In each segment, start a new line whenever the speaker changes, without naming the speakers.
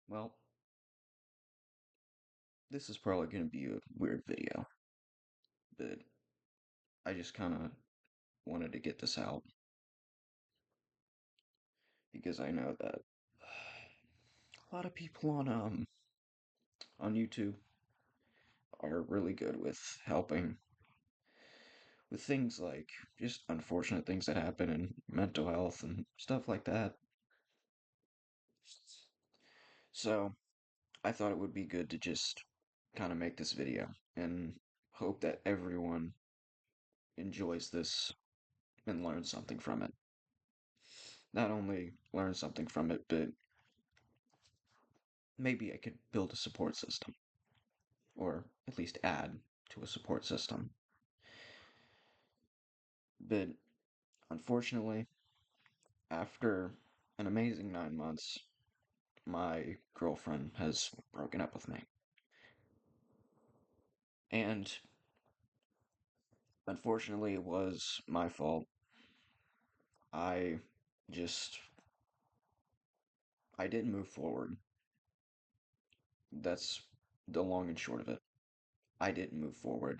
Well, this is probably going to be a weird video, but I just kind of wanted to get this out because I know that a lot of people on YouTube are really good with helping with things like just unfortunate things that happen in mental health and stuff like that. So, I thought it would be good to just kind of make this video and hope that everyone enjoys this and learns something from it. Not only learn something from it, but maybe I could build a support system, or at least add to a support system. But unfortunately, after an amazing 9 months, my girlfriend has broken up with me. And unfortunately, it was my fault. I just, I didn't move forward. That's the long and short of it. I didn't move forward.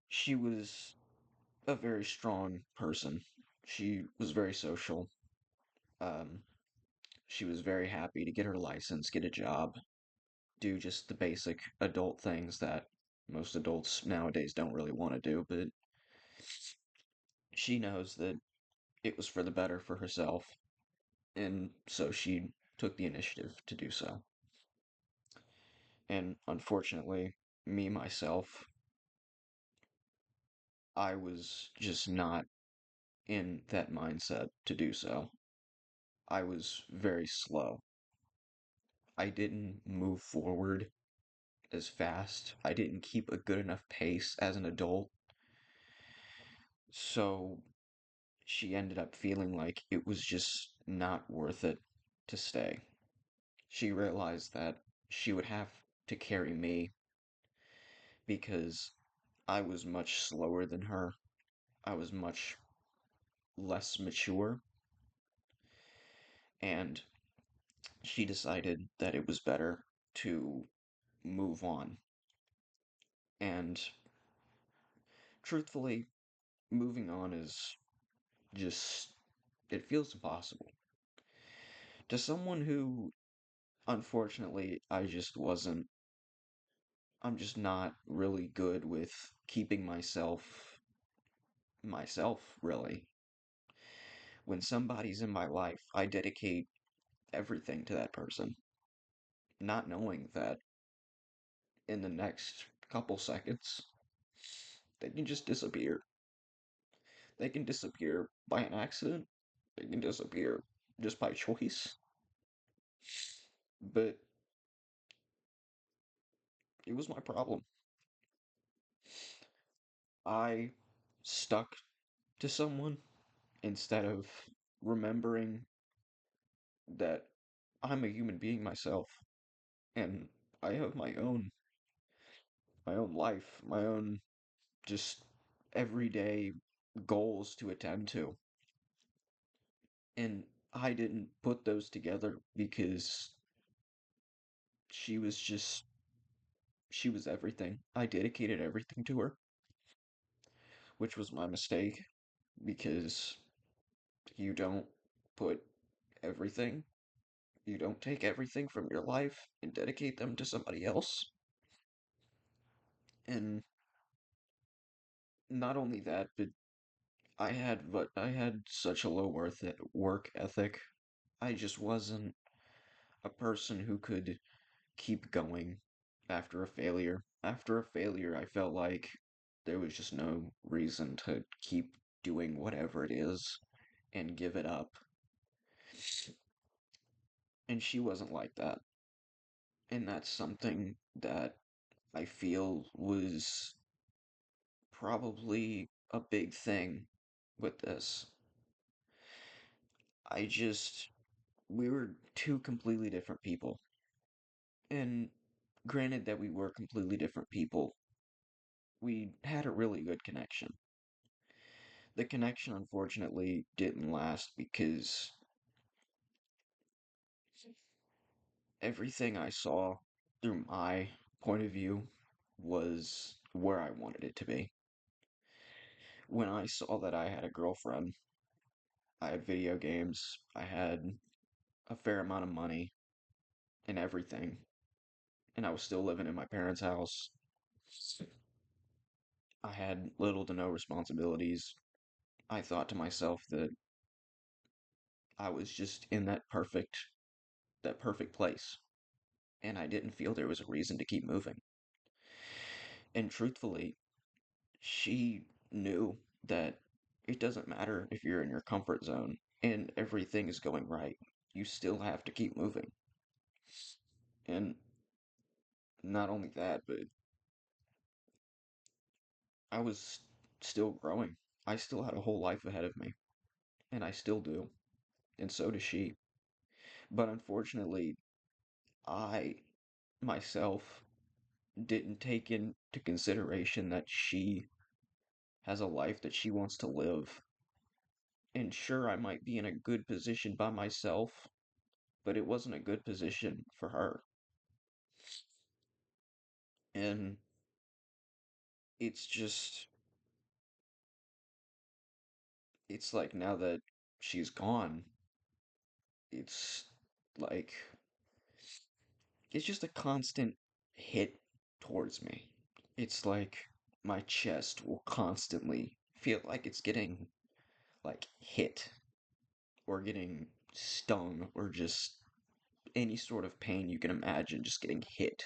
She was a very strong person. She was very social. Um, She was very happy to get her license, get a job, do just the basic adult things that most adults nowadays don't really want to do, but she knows that it was for the better for herself, and so she took the initiative to do so. And unfortunately, me myself, I was just not in that mindset to do so. I was very slow. I didn't move forward as fast. I didn't keep a good enough pace as an adult. So she ended up feeling like it was just not worth it to stay. She realized that she would have to carry me because I was much slower than her. I was much less mature, and she decided that it was better to move on. And truthfully, moving on is just, it feels impossible. To someone who, unfortunately, I'm just not really good with keeping myself, really. When somebody's in my life, I dedicate everything to that person, not knowing that in the next couple seconds, they can just disappear. They can disappear by an accident, they can disappear just by choice. But it was my problem. I stuck to someone instead of remembering that I'm a human being myself, and I have my own life, my own just everyday goals to attend to. And I didn't put those together because she was just, she was everything. I dedicated everything to her, which was my mistake because you don't put everything, you don't take everything from your life and dedicate them to somebody else. And not only that, but I had such a low work ethic. I just wasn't a person who could keep going after a failure. After a failure, I felt like there was just no reason to keep doing whatever it is and give it up. And she wasn't like that. And that's something that I feel was probably a big thing with this. I just, we were two completely different people. And granted that we were completely different people, we had a really good connection. The connection, unfortunately, didn't last because everything I saw through my point of view was where I wanted it to be. When I saw that I had a girlfriend, I had video games, I had a fair amount of money and everything, and I was still living in my parents' house. I had little to no responsibilities. I thought to myself that I was just in that perfect place, and I didn't feel there was a reason to keep moving. And truthfully, she knew that it doesn't matter if you're in your comfort zone and everything is going right. You still have to keep moving. And not only that, but I was still growing. I still had a whole life ahead of me, and I still do, and so does she. But unfortunately, I myself didn't take into consideration that she has a life that she wants to live. And sure, I might be in a good position by myself, but it wasn't a good position for her. And it's just, it's like now that she's gone, it's like, it's just a constant hit towards me. It's like my chest will constantly feel like it's getting like hit or getting stung or just any sort of pain you can imagine just getting hit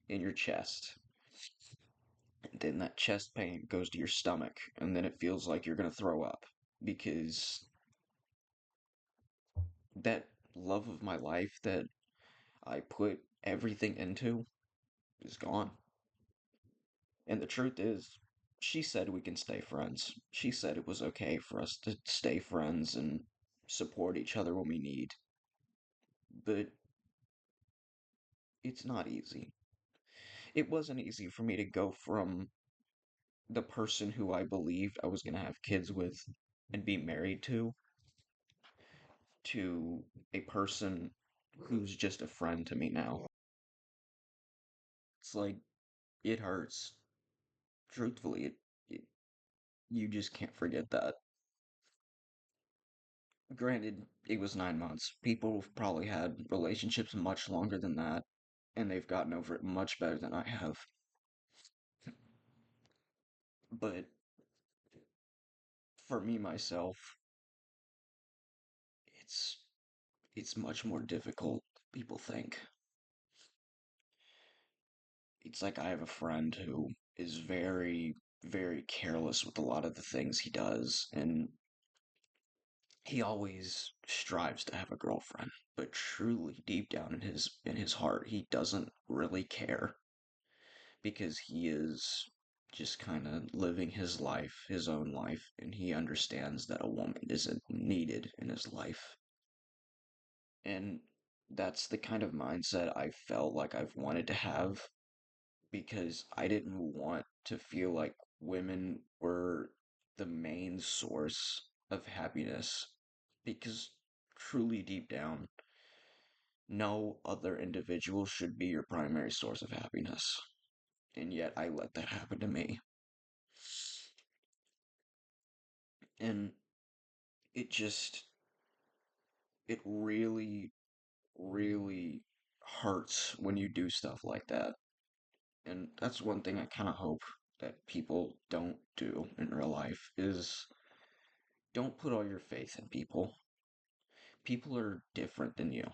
in your chest. And then that chest pain goes to your stomach, and then it feels like you're gonna throw up because that love of my life that I put everything into is gone. And the truth is, she said we can stay friends. She said it was okay for us to stay friends and support each other when we need. But it's not easy. It wasn't easy for me to go from the person who I believed I was going to have kids with and be married to a person who's just a friend to me now. It's like it hurts. Truthfully, it you just can't forget that. Granted, it was 9 months. People have probably had relationships much longer than that, and they've gotten over it much better than I have. But for me myself, it's it's much more difficult than people think. It's like I have a friend who is very, very careless with a lot of the things he does, and he always strives to have a girlfriend, but truly deep down in his heart, he doesn't really care because he is just kind of living his life, his own life, and he understands that a woman isn't needed in his life. And that's the kind of mindset I felt like I've wanted to have because I didn't want to feel like women were the main source of happiness. Because truly deep down, no other individual should be your primary source of happiness. And yet I let that happen to me. And it just, it really, really hurts when you do stuff like that. And that's one thing I kind of hope that people don't do in real life is don't put all your faith in people. People are different than you.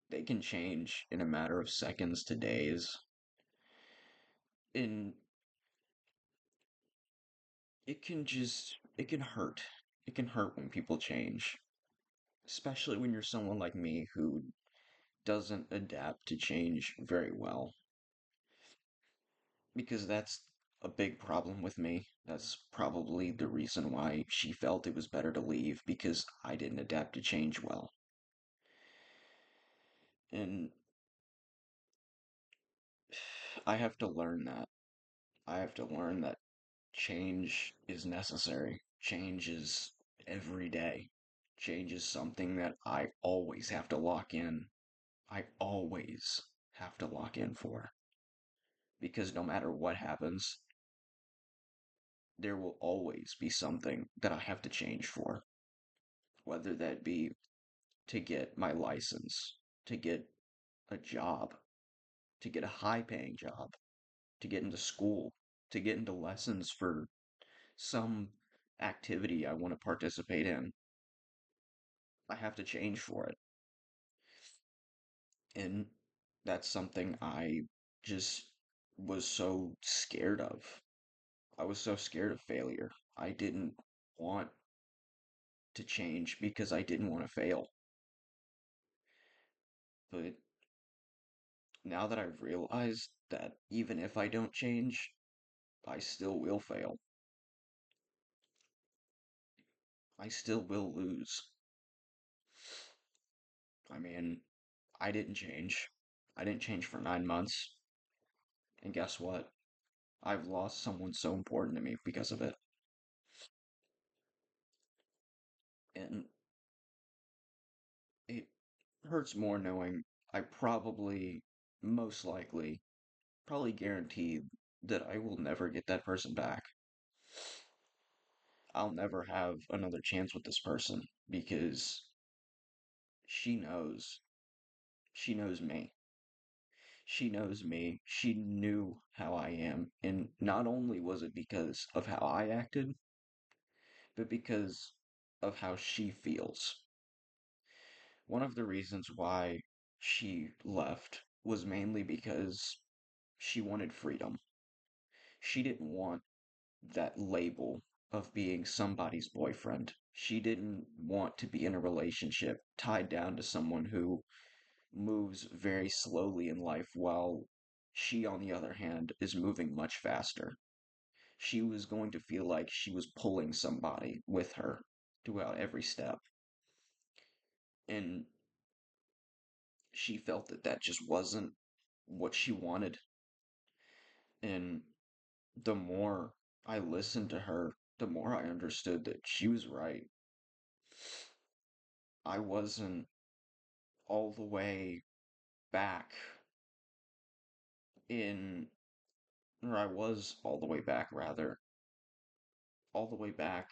They can change in a matter of seconds to days. And it can hurt. It can hurt when people change. Especially when you're someone like me who doesn't adapt to change very well. Because that's a big problem with me. That's probably the reason why she felt it was better to leave because I didn't adapt to change well. And I have to learn that. I have to learn that change is necessary. Change is every day. Change is something that I always have to lock in. I always have to lock in for because no matter what happens, there will always be something that I have to change for, whether that be to get my license, to get a job, to get a high paying job, to get into school, to get into lessons for some activity I want to participate in. I have to change for it. And that's something I just was so scared of. I was so scared of failure. I didn't want to change because I didn't want to fail. But now that I've realized that even if I don't change, I still will fail. I still will lose. I mean, I didn't change. I didn't change for 9 months. And guess what? I've lost someone so important to me because of it. And it hurts more knowing I probably, most likely, probably guaranteed that I will never get that person back. I'll never have another chance with this person because she knows. She knows me. She knows me. She knew how I am. And not only was it because of how I acted, but because of how she feels. One of the reasons why she left was mainly because she wanted freedom. She didn't want that label of being somebody's boyfriend. She didn't want to be in a relationship tied down to someone who moves very slowly in life while she, on the other hand, is moving much faster. She was going to feel like she was pulling somebody with her throughout every step. And she felt that that just wasn't what she wanted. And the more I listened to her, the more I understood that she was right. I wasn't all the way back in, or I was all the way back, rather, all the way back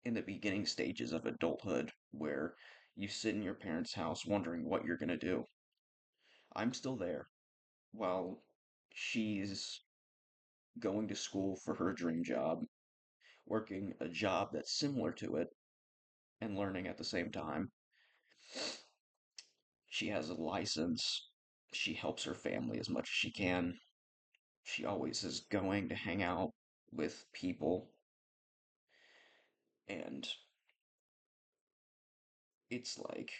in the beginning stages of adulthood where you sit in your parents' house wondering what you're going to do. I'm still there while she's going to school for her dream job, working a job that's similar to it, and learning at the same time. She has a license. She helps her family as much as she can. She always is going to hang out with people, and it's like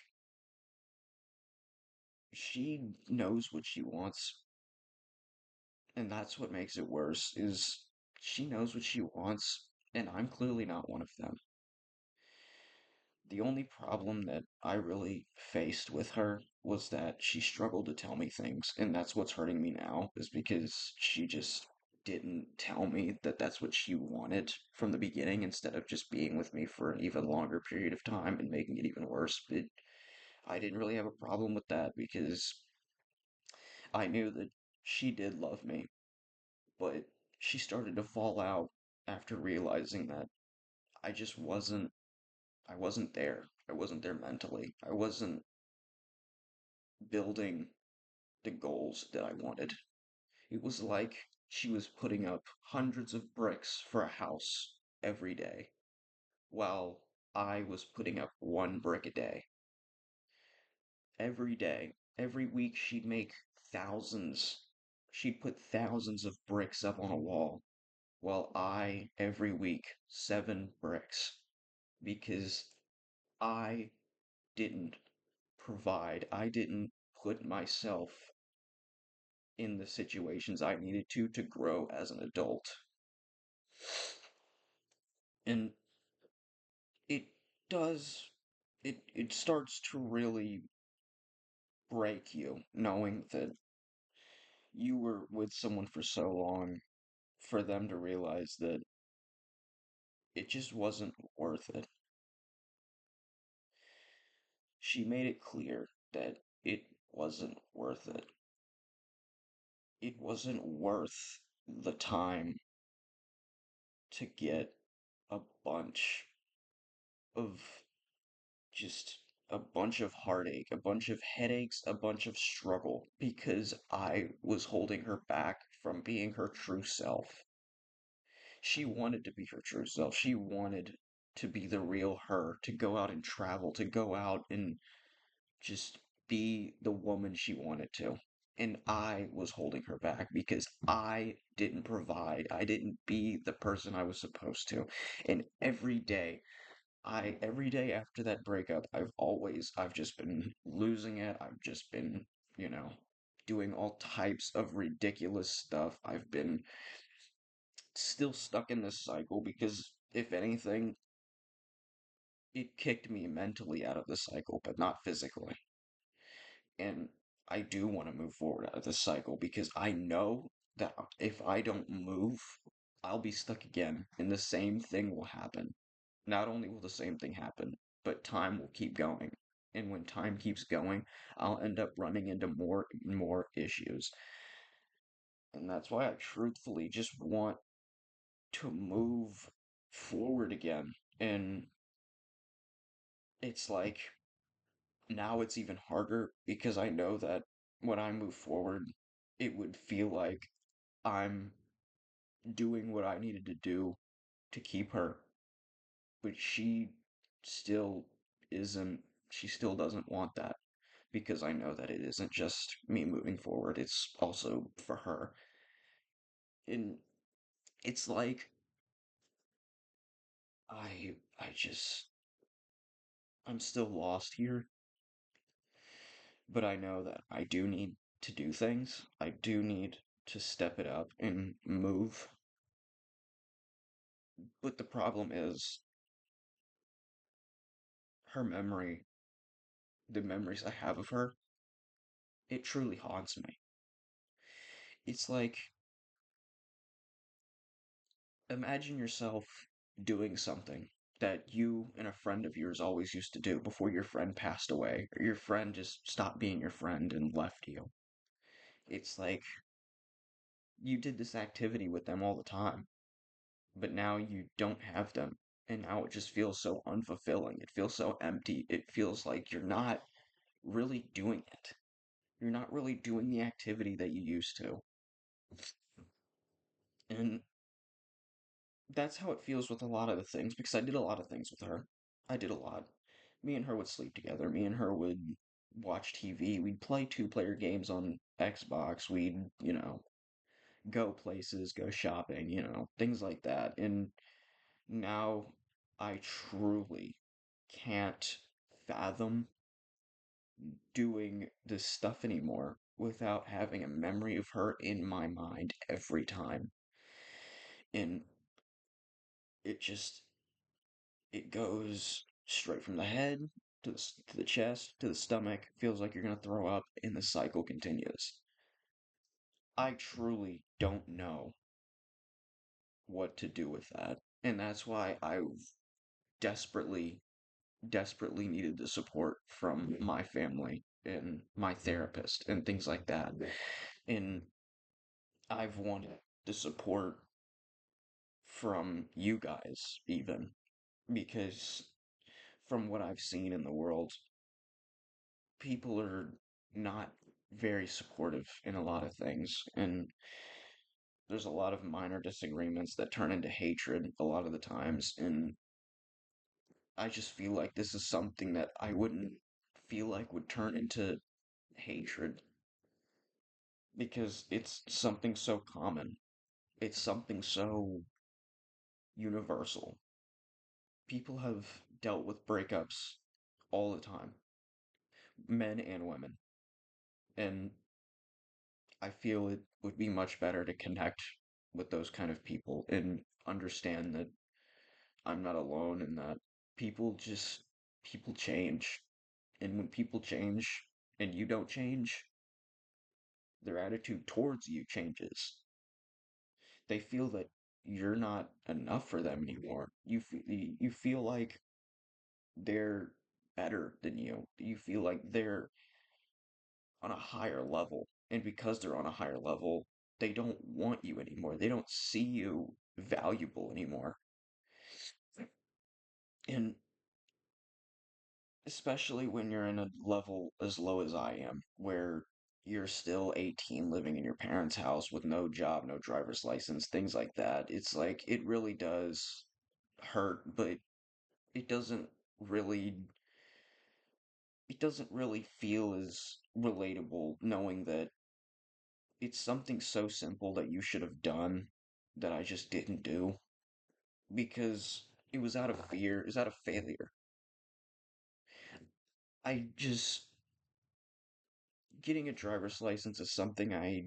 she knows what she wants, and that's what makes it worse is she knows what she wants, and I'm clearly not one of them. The only problem that I really faced with her was that she struggled to tell me things, and that's what's hurting me now, is because she just didn't tell me that that's what she wanted from the beginning instead of just being with me for an even longer period of time and making it even worse. But I didn't really have a problem with that because I knew that she did love me, but she started to fall out after realizing that I just wasn't there. I wasn't there mentally. I wasn't building the goals that I wanted. It was like she was putting up hundreds of bricks for a house every day, while I was putting up one brick a day. Every day, every week, she'd make thousands. She'd put thousands of bricks up on a wall, while I, every week, 7 bricks. Because I didn't provide, I didn't put myself in the situations I needed to grow as an adult. And it does it starts to really break you knowing that you were with someone for so long for them to realize that it just wasn't worth it. She made it clear that it wasn't worth it. It wasn't worth the time to get a bunch of just a bunch of heartache, a bunch of headaches, a bunch of struggle because I was holding her back from being her true self. She wanted to be her true self. She wanted to be the real her, to go out and travel, to go out and just be the woman she wanted to. And I was holding her back because I didn't provide. I didn't be the person I was supposed to. And every day after that breakup, I've just been losing it. I've just been, you know, doing all types of ridiculous stuff. I've been still stuck in this cycle because if anything, it kicked me mentally out of the cycle, but not physically. And I do want to move forward out of this cycle because I know that if I don't move, I'll be stuck again and the same thing will happen. Not only will the same thing happen, but time will keep going. And when time keeps going, I'll end up running into more and more issues. And that's why I truthfully just want to move forward again. And it's like now it's even harder because I know that when I move forward, it would feel like I'm doing what I needed to do to keep her, but still isn't, she still doesn't want that because I know that it isn't just me moving forward, it's also for her. And it's like I just I'm still lost here, but I know that I do need to do things. I do need to step it up and move. But the problem is her memory, the memories I have of her, it truly haunts me. It's like imagine yourself doing something that you and a friend of yours always used to do before your friend passed away, or your friend just stopped being your friend and left you. It's like you did this activity with them all the time, but now you don't have them. And now it just feels so unfulfilling. It feels so empty. It feels like you're not really doing it. You're not really doing the activity that you used to. And that's how it feels with a lot of the things because I did a lot of things with her. I did a lot. Me and her would sleep together. Me and her would watch TV. We'd play two-player games on Xbox. We'd, go places, go shopping, things like that. And now I truly can't fathom doing this stuff anymore without having a memory of her in my mind every time. And it just it goes straight from the head to the chest to the stomach. Feels like you're gonna throw up, and the cycle continues. I truly don't know what to do with that, and that's why I desperately, desperately needed the support from my family and my therapist and things like that. And I've wanted the support from you guys, even because from what I've seen in the world, people are not very supportive in a lot of things, and there's a lot of minor disagreements that turn into hatred a lot of the times, and I just feel like this is something that I wouldn't feel like would turn into hatred because it's something so common. It's something so universal. People have dealt with breakups all the time, men and women, and I feel it would be much better to connect with those kind of people and understand that I'm not alone and that people change. And when people change and you don't change, their attitude towards you changes. They feel that you're not enough for them anymore. You feel like they're better than you. You feel like they're on a higher level. And because they're on a higher level, they don't want you anymore. They don't see you valuable anymore. And especially when you're in a level as low as I am, where you're still 18 living in your parents' house with no job, no driver's license, things like that. It's like it really does hurt, but it doesn't really it doesn't really feel as relatable knowing that it's something so simple that you should have done that I just didn't do because it was out of fear, it was out of failure. I just getting a driver's license is something I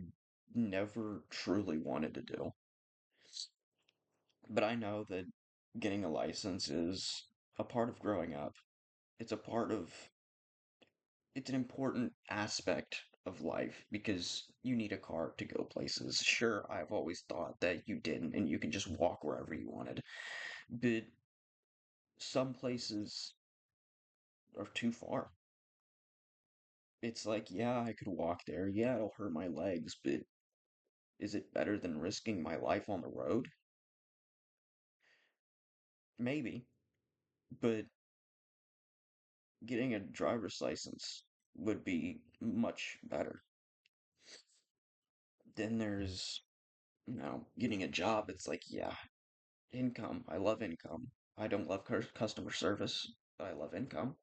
never truly wanted to do. But I know that getting a license is a part of growing up. It's a part of, it's an important aspect of life because you need a car to go places. Sure, I've always thought that you didn't and you can just walk wherever you wanted. But some places are too far. It's like, yeah, I could walk there. Yeah, it'll hurt my legs, but is it better than risking my life on the road? Maybe, but getting a driver's license would be much better. Then there's, getting a job. It's like, yeah, income. I love income. I don't love customer service, but I love income.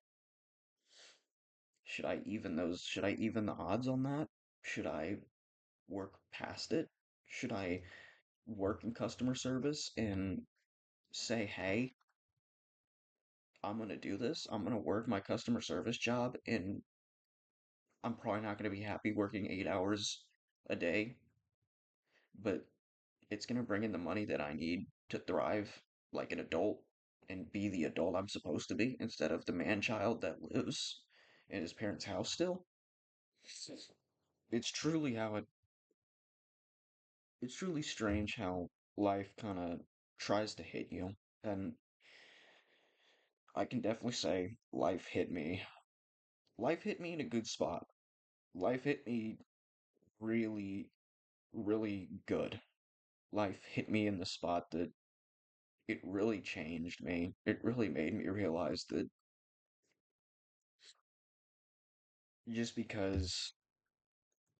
Should I even the odds on that? Should I work past it? Should I work in customer service and say, hey, I'm gonna do this. I'm gonna work my customer service job, and I'm probably not gonna be happy working 8 hours a day, but it's gonna bring in the money that I need to thrive like an adult and be the adult I'm supposed to be instead of the man child that lives in his parents' house still. It's truly how it's truly strange how life kind of tries to hit you. And I can definitely say life hit me in a good spot. Life hit me really, really good. Life hit me in the spot that it really changed me. It really made me realize that just because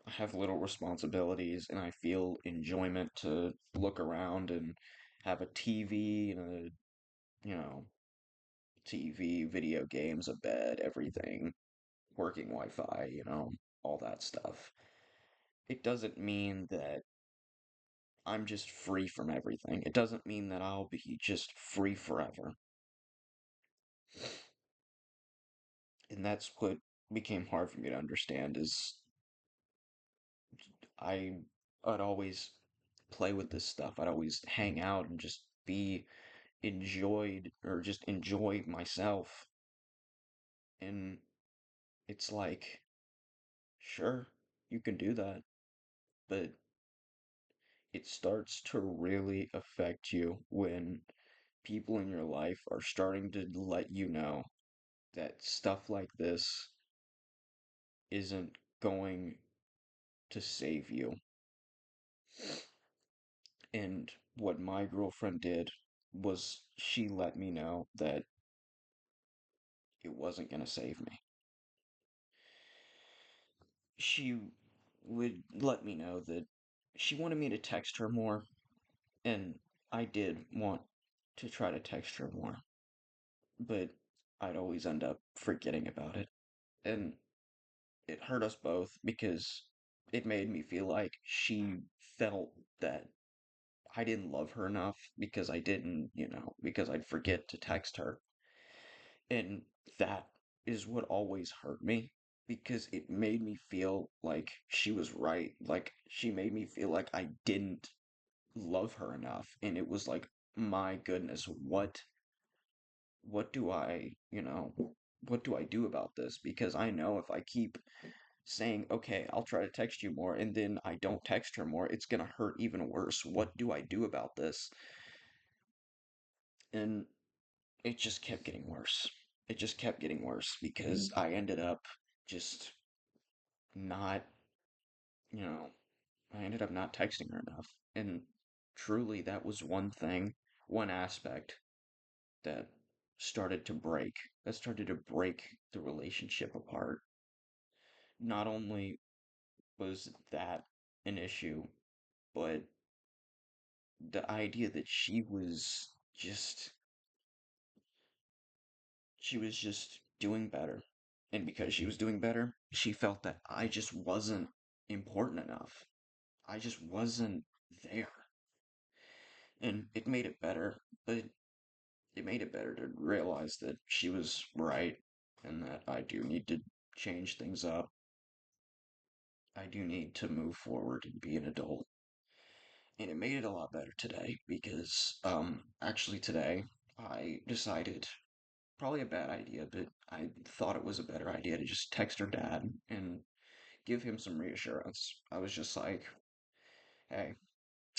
I have little responsibilities and I feel enjoyment to look around and have a TV and you know, TV, video games, a bed, everything, working Wi-Fi, all that stuff. It doesn't mean that I'm just free from everything. It doesn't mean that I'll be just free forever. And that's what became hard for me to understand is I I'd always play with this stuff. I'd always hang out and just be enjoyed or just enjoy myself. And it's like, sure, you can do that, but it starts to really affect you when people in your life are starting to let you know that stuff like this isn't going to save you. And what my girlfriend did was she let me know that it wasn't going to save me. She would let me know that she wanted me to text her more, and I did want to try to text her more, but I'd always end up forgetting about it. And it hurt us both because it made me feel like she felt that I didn't love her enough because I didn't, because I'd forget to text her. And that is what always hurt me because it made me feel like she was right. Like she made me feel like I didn't love her enough. And it was like, my goodness, what do what do I do about this? Because I know if I keep saying, okay, I'll try to text you more, and then I don't text her more, it's gonna hurt even worse. What do I do about this? And it just kept getting worse. It just kept getting worse because I ended up just not, you know, I ended up not texting her enough. And truly, that was one thing, one aspect that that started to break the relationship apart. Not only was that an issue, but the idea that just she was just doing better. And because she was doing better, she felt that I just wasn't important enough. I just wasn't there. And it made it better, but it made it better to realize that she was right and that I do need to change things up. I do need to move forward and be an adult. And it made it a lot better today because, actually today I decided, probably a bad idea, but I thought it was a better idea to just text her dad and give him some reassurance. I was just like, hey,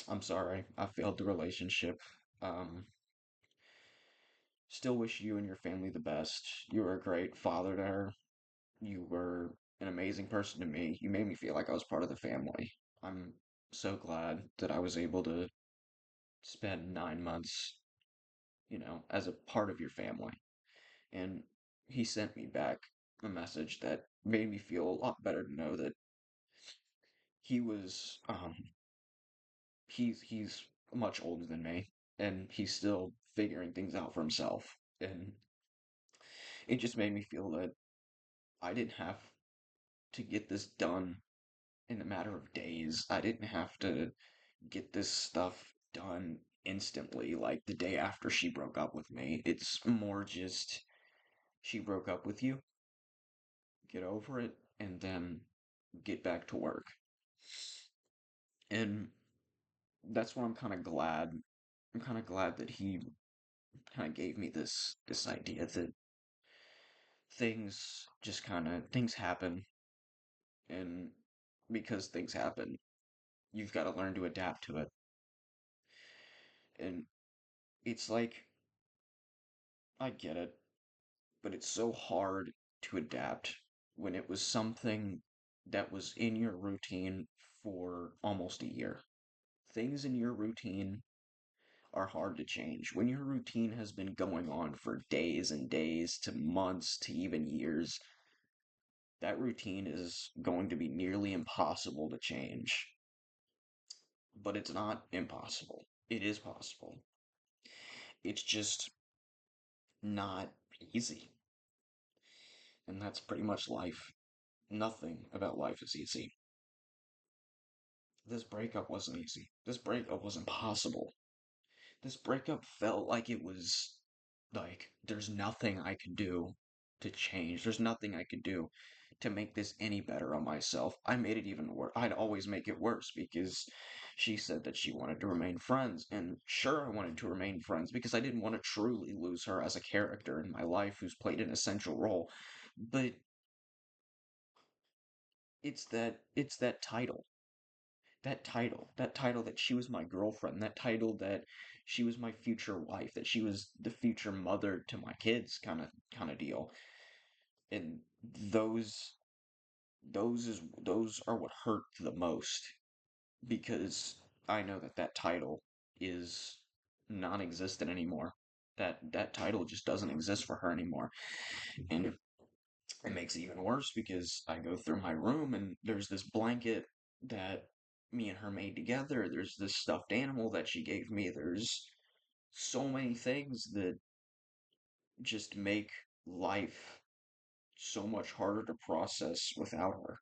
I'm sorry, I failed the relationship. Um, Still wish you and your family the best. You were a great father to her. You were an amazing person to me. You made me feel like I was part of the family. I'm so glad that I was able to spend 9 months, as a part of your family. And he sent me back a message that made me feel a lot better to know that he was, he's much older than me, and he's still figuring things out for himself. And it just made me feel that I didn't have to get this done in a matter of days. I didn't have to get this stuff done instantly, like the day after she broke up with me. It's more just she broke up with you, get over it, and then get back to work. And that's what I'm kind of glad. I'm kind of glad that he kind of gave me this idea that things happen, and because things happen, you've got to learn to adapt to it. And it's like, I get it, but it's so hard to adapt when it was something that was in your routine for almost a year. Things in your routine are hard to change. When your routine has been going on for days and days to months to even years, that routine is going to be nearly impossible to change. But it's not impossible. It is possible. It's just not easy. And that's pretty much life. Nothing about life is easy. This breakup wasn't easy. This breakup wasn't possible. This breakup felt like it was like there's nothing I could do to change. There's nothing I could do to make this any better on myself. I made it even worse. I'd always make it worse because she said that she wanted to remain friends. And sure, I wanted to remain friends because I didn't want to truly lose her as a character in my life who's played an essential role. But it's that title. That title that she was my girlfriend, that title that she was my future wife, that she was the future mother to my kids kind of deal. And those are what hurt the most because I know that title is non-existent anymore. That title just doesn't exist for her anymore. And it makes it even worse because I go through my room and there's this blanket that me and her made together. There's this stuffed animal that she gave me. There's so many things that just make life so much harder to process without her.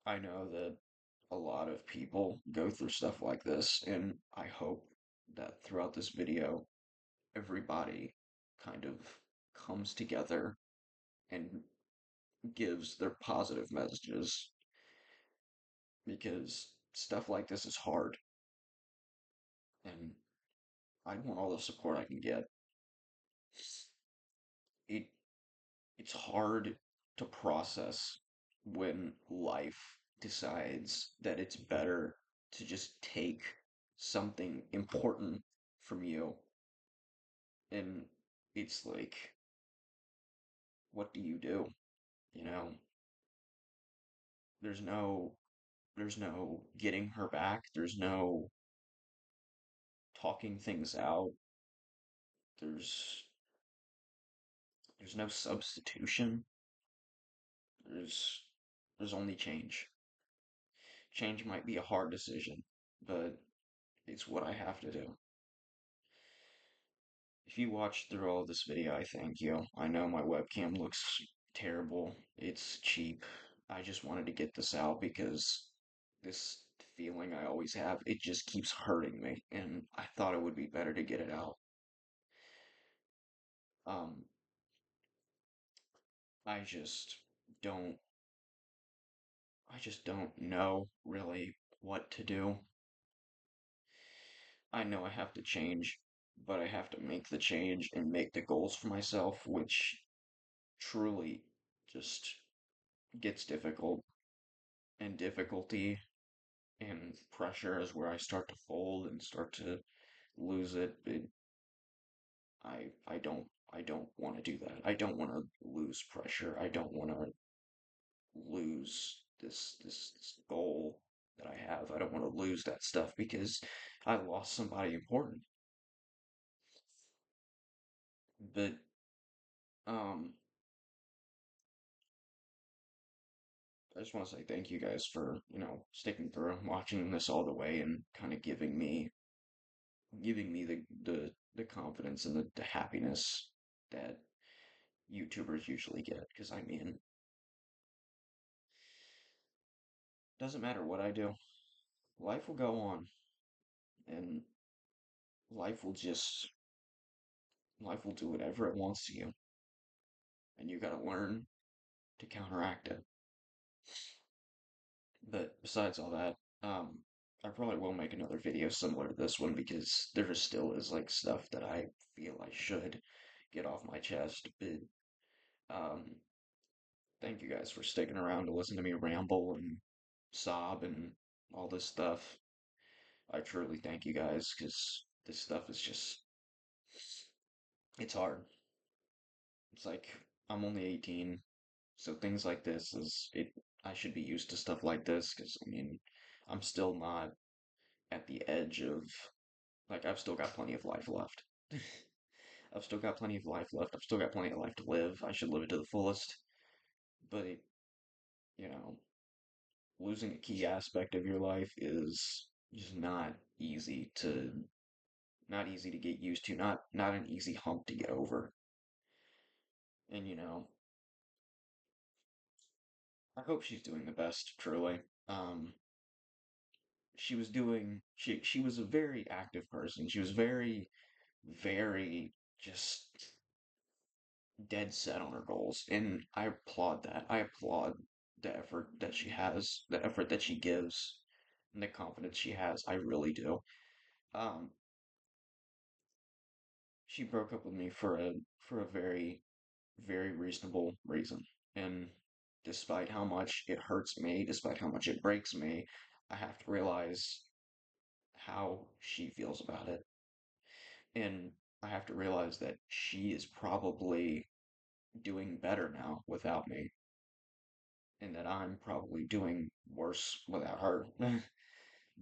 I know that a lot of people go through stuff like this, and I hope that throughout this video, everybody kind of comes together and gives their positive messages because stuff like this is hard, and I want all the support I can get. It it's hard to process when life decides that it's better to just take something important from you, and it's like, what do you do? You know, there's no there's no getting her back. There's no talking things out. There's there's no substitution. There's there's only change. Change might be a hard decision, but it's what I have to do. If you watched through all this video, I thank you. I know my webcam looks terrible. It's cheap. I just wanted to get this out because this feeling I always have, it just keeps hurting me, and I thought it would be better to get it out. Um, I just don't, I just don't know really what to do. I know I have to change, but I have to make the change and make the goals for myself, which truly just gets difficult. And difficulty and pressure is where I start to fold and start to lose it. I don't want to do that. I don't want to lose pressure. I don't want to lose this goal that I have. I don't want to lose that stuff because I lost somebody important. But um I just want to say thank you guys for, sticking through, watching this all the way and kind of giving me the confidence and the happiness that YouTubers usually get. Because I mean, doesn't matter what I do, life will go on, and life will just life will do whatever it wants to you, and you gotta learn to counteract it. But besides all that, I probably will make another video similar to this one because there still is like stuff that I feel I should get off my chest. But um, thank you guys for sticking around to listen to me ramble and sob and all this stuff. I truly thank you guys because this stuff is just, it's hard. It's like I'm only 18, so things like this is it. I should be used to stuff like this because I mean, I'm still not at the edge of like I've still got plenty of life left. I've still got plenty of life left. I've still got plenty of life to live. I should live it to the fullest. But you know, losing a key aspect of your life is just not easy to get used to, not an easy hump to get over. And I hope she's doing the best, truly. Um, she was a very active person. She was very just dead set on her goals, and I applaud that. I applaud the effort that she has, the effort that she gives, and the confidence she has. I really do. Um, she broke up with me for a very reasonable reason. And despite how much it hurts me, despite how much it breaks me, I have to realize how she feels about it. And I have to realize that she is probably doing better now without me, and that I'm probably doing worse without her.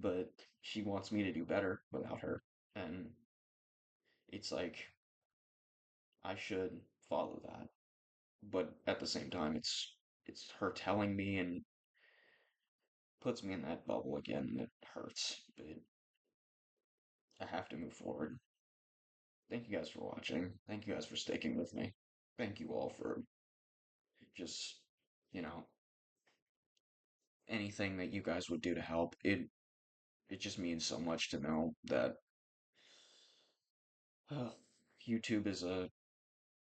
But she wants me to do better without her. And it's like, I should follow that. But at the same time, it's her telling me and puts me in that bubble again, and it hurts. But I have to move forward. Thank you guys for watching. Thank you guys for sticking with me. Thank you all for just, you know, anything that you guys would do to help. It just means so much to know that uh, YouTube is a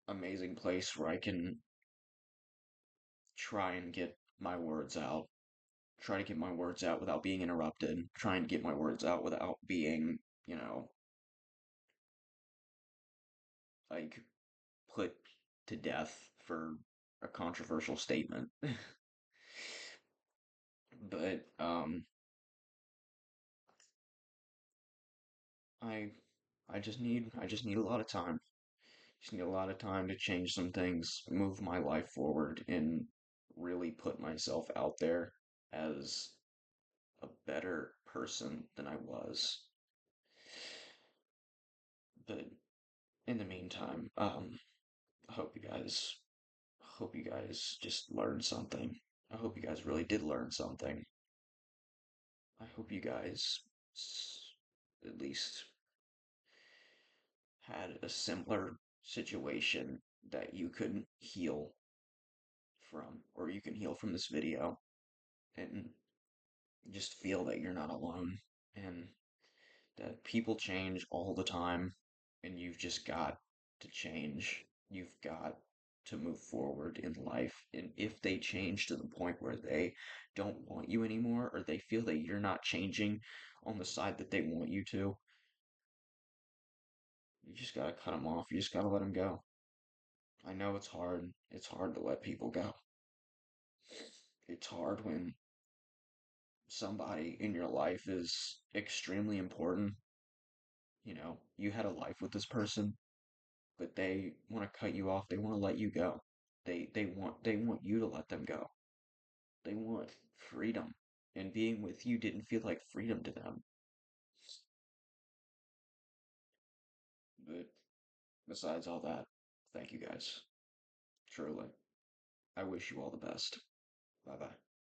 amazing place where I can try and get my words out. Try to get my words out without being interrupted. Try and get my words out without being, like put to death for a controversial statement. But I I just need a lot of time. Just need a lot of time to change some things, move my life forward, and really put myself out there as a better person than I was. But in the meantime, I hope you guys just learned something. I hope you guys really did learn something. I hope you guys at least had a similar situation that you couldn't heal from, or you can heal from this video and just feel that you're not alone and that people change all the time and you've just got to change. You've got to move forward in life. And if they change to the point where they don't want you anymore or they feel that you're not changing on the side that they want you to, you just gotta cut them off. You just gotta let them go. I know it's hard. It's hard to let people go. It's hard when somebody in your life is extremely important. You know, you had a life with this person, but they want to cut you off. They want to let you go. They want you to let them go. They want freedom. And being with you didn't feel like freedom to them. But besides all that, thank you guys. Truly. I wish you all the best. Bye bye.